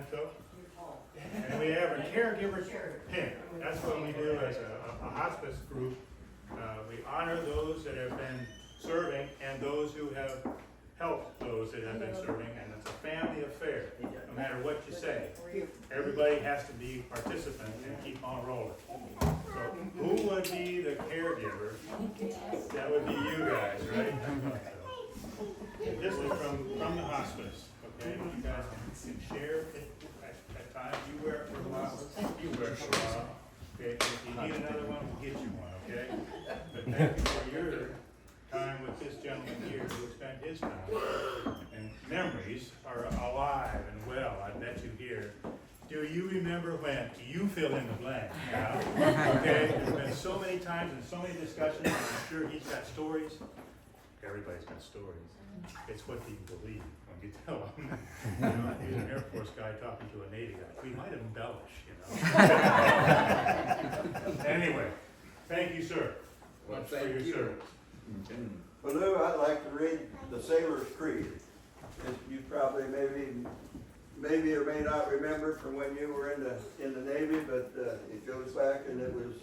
memento. And we have a caregiver pin. That's what we do as a hospice group. We honor those that have been serving and those who have helped those that have been serving, and it's a family affair, no matter what you say. Everybody has to be participant and keep on rolling. So who would be the caregiver? That would be you guys, right? So, this is from the hospice, okay? You guys can share it at times. You wear it for a while. You wear it for a while. Okay, if you need another one, we'll get you one, okay? But thank you for your time with this gentleman here who spent his time. And memories are alive and well, I bet you here. Do you remember when? You fill in the blank now. Okay, there's been so many times and so many discussions, and I'm sure he's got stories. Everybody's got stories. It's what people believe when you tell them. You know, he's an Air Force guy talking to a Navy guy. We might embellish, you know. Anyway, thank you, sir. Well, Much for thank your you. service. Well, Lou, I'd like to read the Sailor's Creed. You probably maybe or may not remember from when you were in the Navy, but it goes back, and it was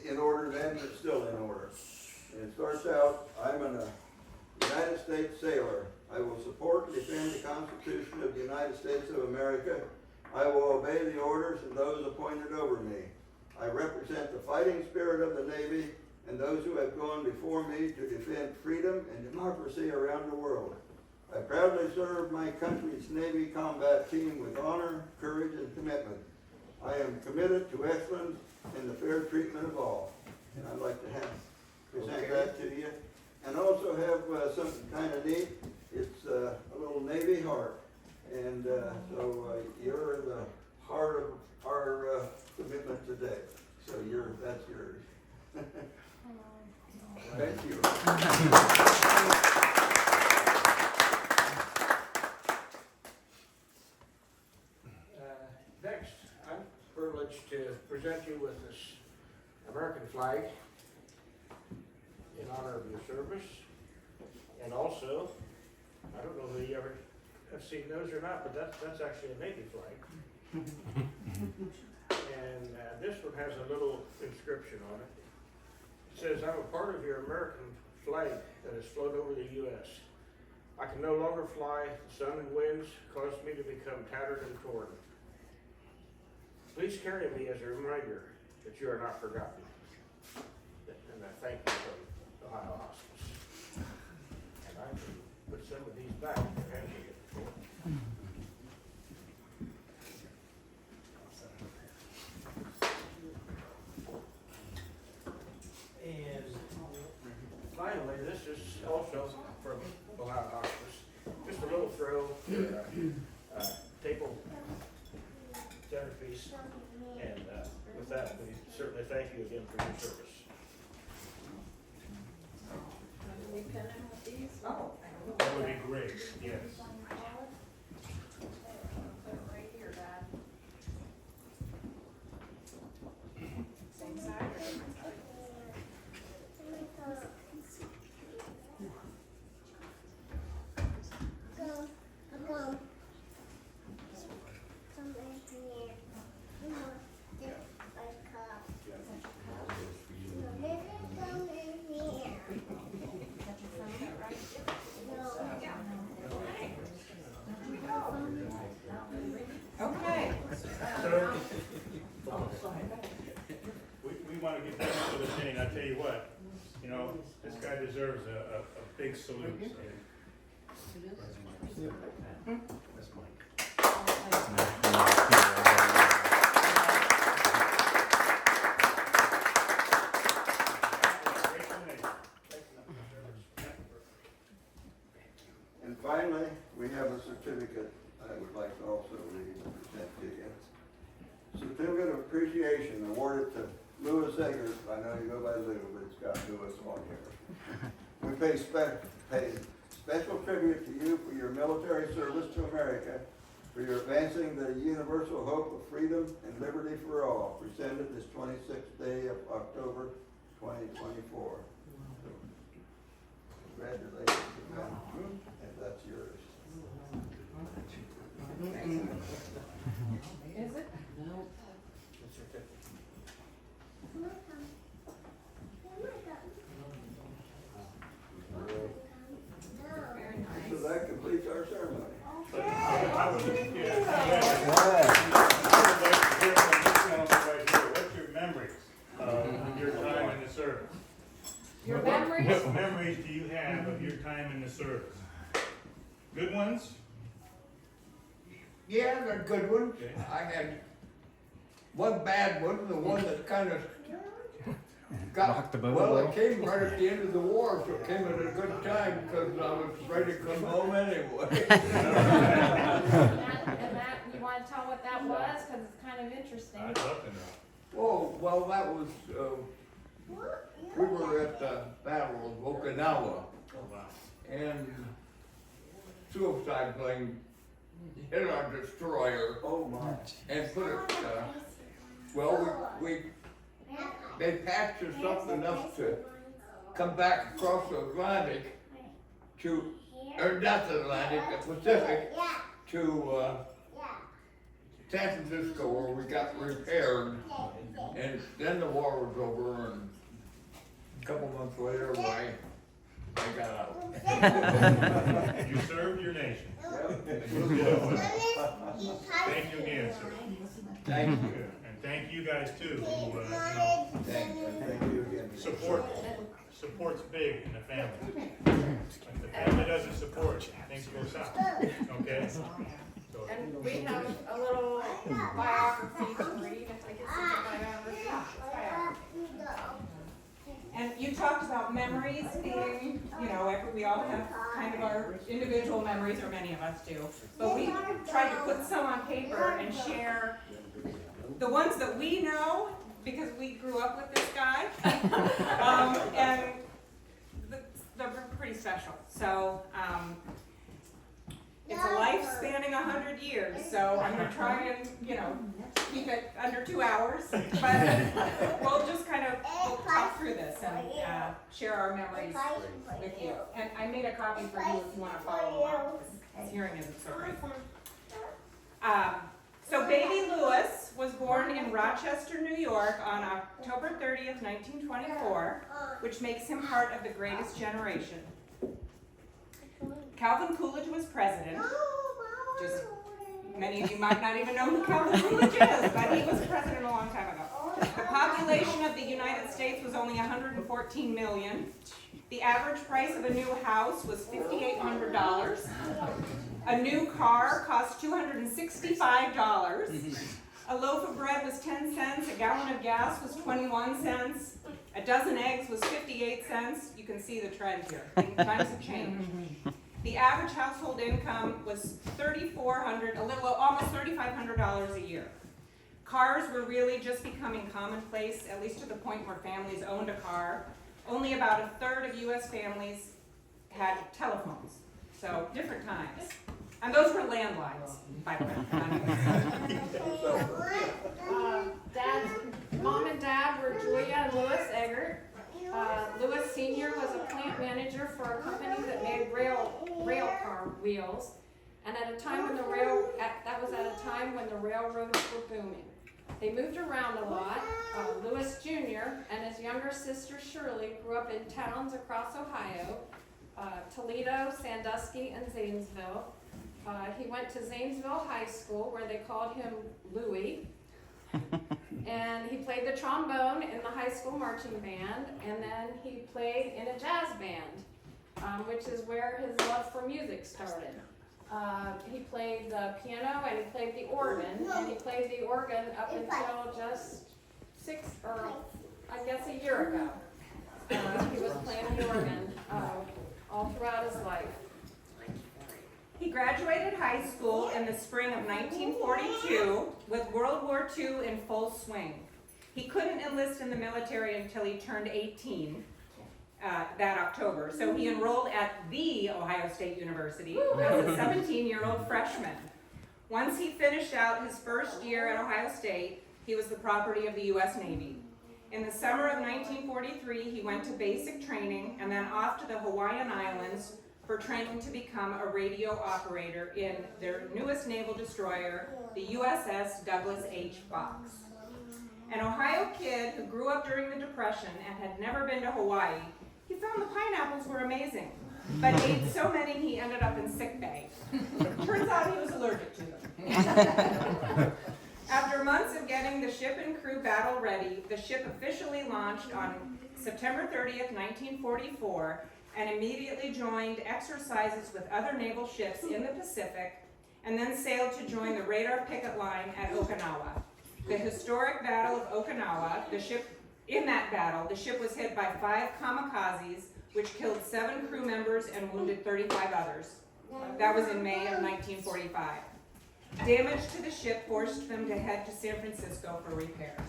in order then, but still in order. And it starts out, I'm a United States sailor. I will support and defend the Constitution of the United States of America. I will obey the orders of those appointed over me. I represent the fighting spirit of the Navy and those who have gone before me to defend freedom and democracy around the world. I proudly serve my country's Navy combat team with honor, courage, and commitment. I am committed to excellence and the fair treatment of all. And I'd like to present that to you. And also have something kind of neat. It's a little Navy heart. And so you're the heart of our commitment today. So that's yours. Thank you. Next, I'm privileged to present you with this American flag in honor of your service. And also, I don't know whether you ever have seen those or not, but that's actually a Navy flag. And this one has a little inscription on it. It says, I'm a part of your American flag that has flown over the U.S. I can no longer fly. The sun and winds caused me to become tattered and torn. Please carry me as a reminder that you are not forgotten. And I thank you from Ohio Hospice. And I can put some of these back in your hands again. And finally, this is also from Ohio Hospice. Just a little throw, table centerpiece. And with that, we certainly thank you again for your service. That would be great, yes. Right here, Dad. Same side or different side? Okay. Sir, we want to get back to the thing. I tell you what, you know, this guy deserves a big salute. That's Mike. And finally, we have a certificate I would like to also read and present to you. Certificate of Appreciation awarded to Louis Eggers. I know you go by Lou, but it's got Louis on here. We pay special tribute to you for your military service to America, for your advancing the universal hope of freedom and liberty for all, presented this 26th day of October 2024. So, congratulations, and that's yours. certificate. Very So nice. that completes our ceremony. But I would, yeah, I would like to hear from this gentleman right here. What's your memories of your time in the service? Your memories? What memories do you have of your time in the service? Good ones? Yeah, they're good ones. Okay. I had one bad one, the one that kind of got, well, it came right at the end of the war, so it came at a good time because I was ready to come home anyway. And that, you wanna tell what that was, cause it's kind of interesting. I'd love to know. Oh, well, that was, we were at the Battle of Okinawa Oh, wow. and suicide plane hit our destroyer Oh, my. and put it, well, they patched us up enough to come back across the Atlantic to, or not the Atlantic, the Pacific, to, San Francisco where we got repaired. And then the war was over and a couple months later, I got out. You served your nation. Yep. And you did it well. Thank you again, sir. Thank you. And thank you guys too, who, you know, Thank you. Thank you again. support's big in the family. If the family doesn't support, things go south, okay? So, And we have a little biography to read, if I guess it's a biography. And you talked about memories being, you know, we all have kind of our individual memories, or many of us do. But we tried to put some on paper and share the ones that we know, because we grew up with this guy. And they're pretty special. So, it's a life spanning 100 years, so I'm gonna try and, you know, keep it under 2 hours. But we'll just kind of, we'll talk through this and share our memories with you. And I made a copy for you if you wanna follow along, because hearing isn't so great. So baby Louis was born in Rochester, New York on October 30th, 1924, which makes him part of the greatest generation. Calvin Coolidge was president. Just many of you might not even know who Calvin Coolidge is, but he was president a long time ago. The population of the United States was only 114 million. The average price of a new house was $5,800. A new car cost $265. A loaf of bread was 10 cents. A gallon of gas was 21 cents. A dozen eggs was 58 cents. You can see the trend here. Times have changed. The average household income was almost $3,500 a year. Cars were really just becoming commonplace, at least to the point where families owned a car. Only about a third of U.S. families had telephones, so different times. And those were landlines, by the way. Mom and Dad were Julia and Louis Eggert. Louis Sr. was a plant manager for a company that made rail car wheels. And at a time when that was at a time when the railroads were booming. They moved around a lot. Louis Jr. and his younger sister Shirley grew up in towns across Ohio, Toledo, Sandusky, and Zanesville. He went to Zanesville High School, where they called him Louie. And he played the trombone in the high school marching band, and then he played in a jazz band, which is where his love for music started. He played the piano and he played the organ, and he played the organ up until just a year ago. He was playing the organ all throughout his life. He graduated high school in the spring of 1942 with World War II in full swing. He couldn't enlist in the military until he turned 18 that October, so he enrolled at the Ohio State University as a 17-year-old freshman. Once he finished out his first year at Ohio State, he was the property of the U.S. Navy. In the summer of 1943, he went to basic training and then off to the Hawaiian Islands for training to become a radio operator in their newest naval destroyer, the USS Douglas H. Fox. An Ohio kid who grew up during the Depression and had never been to Hawaii, he found the pineapples were amazing, but ate so many he ended up in sick bay. Turns out he was allergic to them. After months of getting the ship and crew battle ready, the ship officially launched on September 30th, 1944, and immediately joined exercises with other naval ships in the Pacific, and then sailed to join the radar picket line at Okinawa. The historic Battle of Okinawa, in that battle, the ship was hit by 5 kamikazes, which killed 7 crew members and wounded 35 others. That was in May of 1945. Damage to the ship forced them to head to San Francisco for repairs.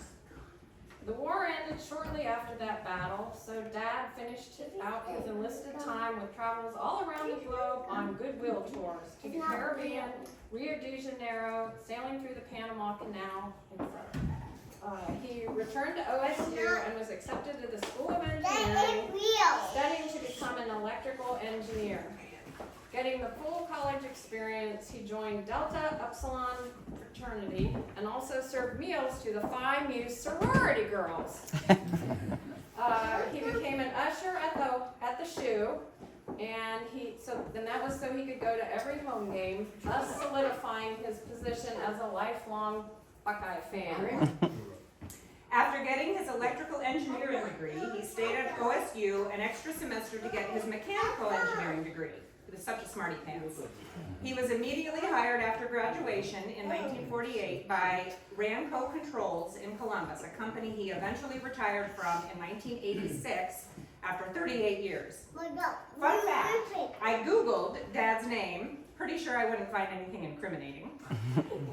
The war ended shortly after that battle, so Dad finished out his enlisted time with travels all around the globe on goodwill tours to the Caribbean, Rio de Janeiro, sailing through the Panama Canal, etc. He returned to OSU and was accepted to the School of Engineering, studying to become an electrical engineer. Getting the full college experience, he joined Delta Upsilon fraternity and also served meals to the Phi Mu sorority girls. He became an usher at the shoe, and then that was so he could go to every home game, thus solidifying his position as a lifelong Buckeye fan. After getting his electrical engineering degree, he stayed at OSU an extra semester to get his mechanical engineering degree. He was such a smarty pants. He was immediately hired after graduation in 1948 by Ranco Controls in Columbus, a company he eventually retired from in 1986 after 38 years. Fun fact, I Googled Dad's name, pretty sure I wouldn't find anything incriminating,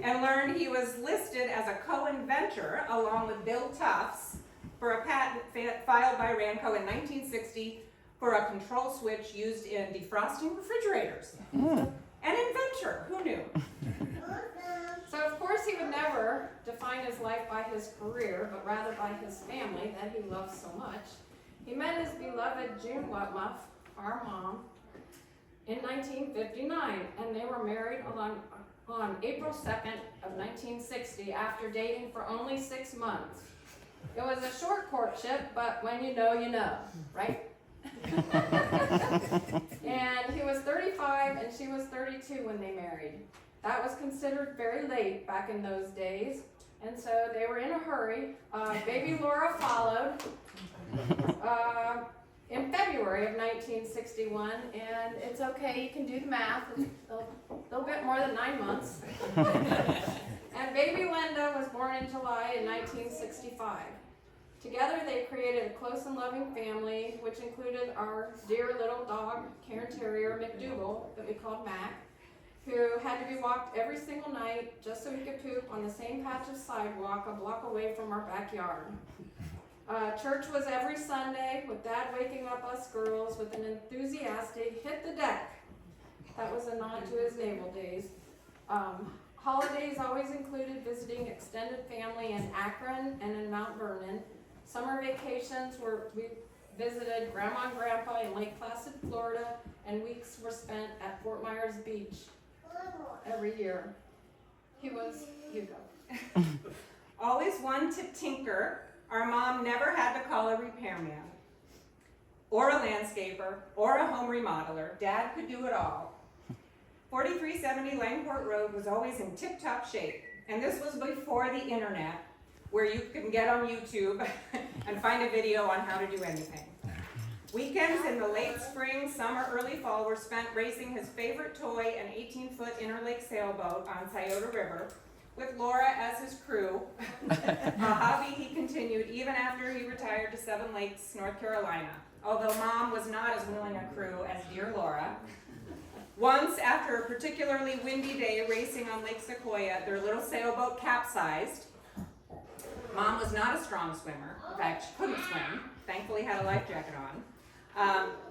and learned he was listed as a co-inventor along with Bill Tufts for a patent filed by Ranco in 1960 for a control switch used in defrosting refrigerators. An inventor, who knew? So of course he would never define his life by his career, but rather by his family that he loved so much. He met his beloved June Wetmuff, our mom, in 1959, and they were married on April 2nd of 1960 after dating for only 6 months. It was a short courtship, but when you know, right? And he was 35 and she was 32 when they married. That was considered very late back in those days, and so they were in a hurry. Baby Laura followed in February of 1961, and it's okay, you can do the math, it's a little bit more than 9 months. And baby Linda was born in July in 1965. Together they created a close and loving family, which included our dear little dog, Cairn Terrier McDougal, that we called Mac, who had to be walked every single night just so he could poop on the same patch of sidewalk a block away from our backyard. Church was every Sunday, with Dad waking up us girls with an enthusiastic hit the deck. That was a nod to his naval days. Holidays always included visiting extended family in Akron and in Mount Vernon. Summer vacations we visited Grandma and Grandpa in Lake Placid, Florida, and weeks were spent at Fort Myers Beach every year. He was Hugo. Always one to tinker, our mom never had to call a repairman, or a landscaper, or a home remodeler. Dad could do it all. 4370 Langport Road was always in tip-top shape, and this was before the internet, where you can get on YouTube and find a video on how to do anything. Weekends in the late spring, summer, early fall were spent racing his favorite toy, an 18-foot interlake sailboat on Scioto River, with Laura as his crew, a hobby he continued even after he retired to Seven Lakes, North Carolina, although Mom was not as willing a crew as dear Laura. Once, after a particularly windy day racing on Lake Sequoia, their little sailboat capsized. Mom was not a strong swimmer. In fact, she couldn't swim. Thankfully had a life jacket on.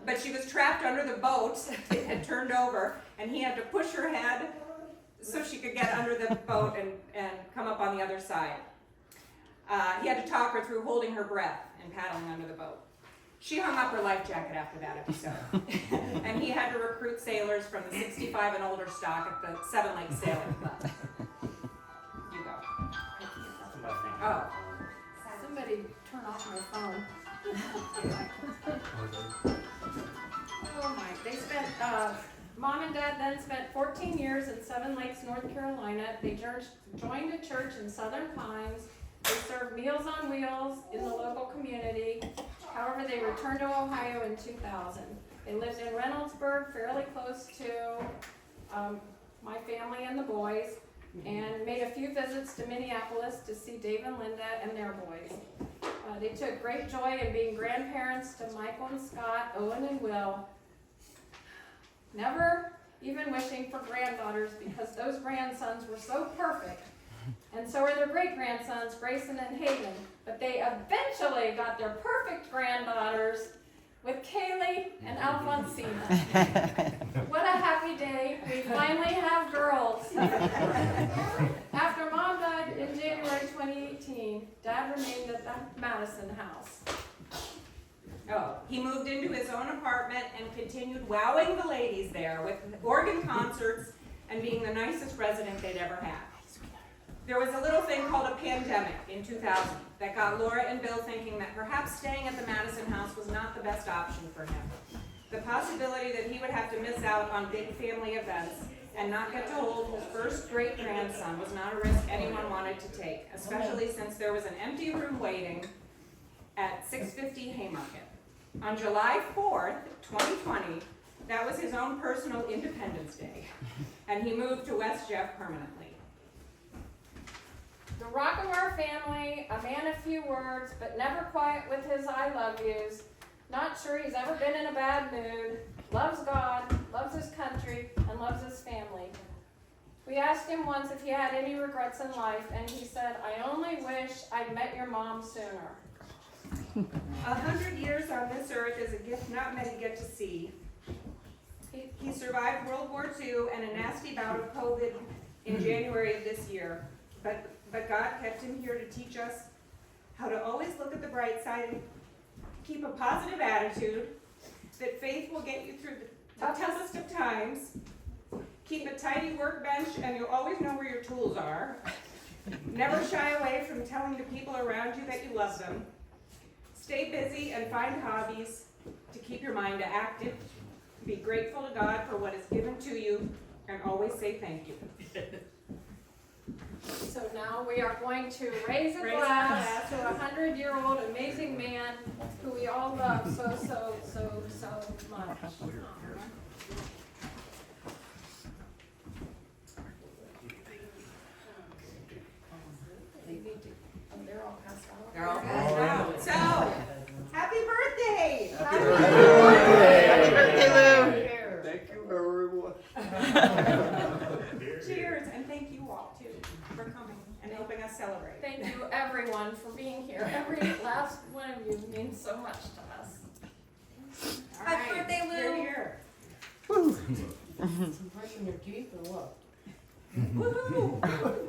But she was trapped under the boat. It had turned over, and he had to push her head so she could get under the boat and come up on the other side. He had to talk her through holding her breath and paddling under the boat. She hung up her life jacket after that episode. And he had to recruit sailors from the 65 and older stock at the Seven Lakes Sailor Club. You go. Oh. Lost my phone. Oh my, they spent, Mom and Dad then spent 14 years in Seven Lakes, North Carolina. They joined a church in Southern Pines. They served Meals on Wheels in the local community. However, they returned to Ohio in 2000. They lived in Reynoldsburg, fairly close to my family and the boys, and made a few visits to Minneapolis to see Dave and Linda and their boys. They took great joy in being grandparents to Michael and Scott, Owen and Will, never even wishing for granddaughters because those grandsons were so perfect. And so were their great-grandsons, Grayson and Hayden. But they eventually got their perfect granddaughters with Kaylee and Alfonsina. What a happy day. We finally have girls. After Mom died in January 2018, Dad remained at the Madison house. Oh, he moved into his own apartment and continued wowing the ladies there with organ concerts and being the nicest resident they'd ever had. There was a little thing called a pandemic in 2000 that got Laura and Bill thinking that perhaps staying at the Madison house was not the best option for him. The possibility that he would have to miss out on big family events and not get to hold his first great-grandson was not a risk anyone wanted to take, especially since there was an empty room waiting at 650 Haymarket. On July 4th, 2020, that was his own personal Independence Day, and he moved to West Jeff permanently. The rock of our family, a man of few words, but never quiet with his I love yous. Not sure he's ever been in a bad mood. Loves God, loves his country, and loves his family. We asked him once if he had any regrets in life, and he said, I only wish I'd met your mom sooner. 100 years on this earth is a gift not many get to see. He survived World War II and a nasty bout of COVID in January of this year. But God kept him here to teach us how to always look at the bright side and keep a positive attitude, that faith will get you through the toughest of times. Keep a tidy workbench and you'll always know where your tools are. Never shy away from telling the people around you that you love them. Stay busy and find hobbies to keep your mind active. Be grateful to God for what is given to you and always say thank you. So now we are going to raise a glass to a 100-year-old amazing man who we all love so much. They're all passed out. They're all passed out. So, happy birthday! Happy birthday, Lou! Thank you, everyone. Cheers, and thank you all too for coming and helping us celebrate. Thank you everyone for being here. Every last one of you means so much to us. All Happy right, birthday, Lou. you're here. Brushing your teeth or what? Woohoo!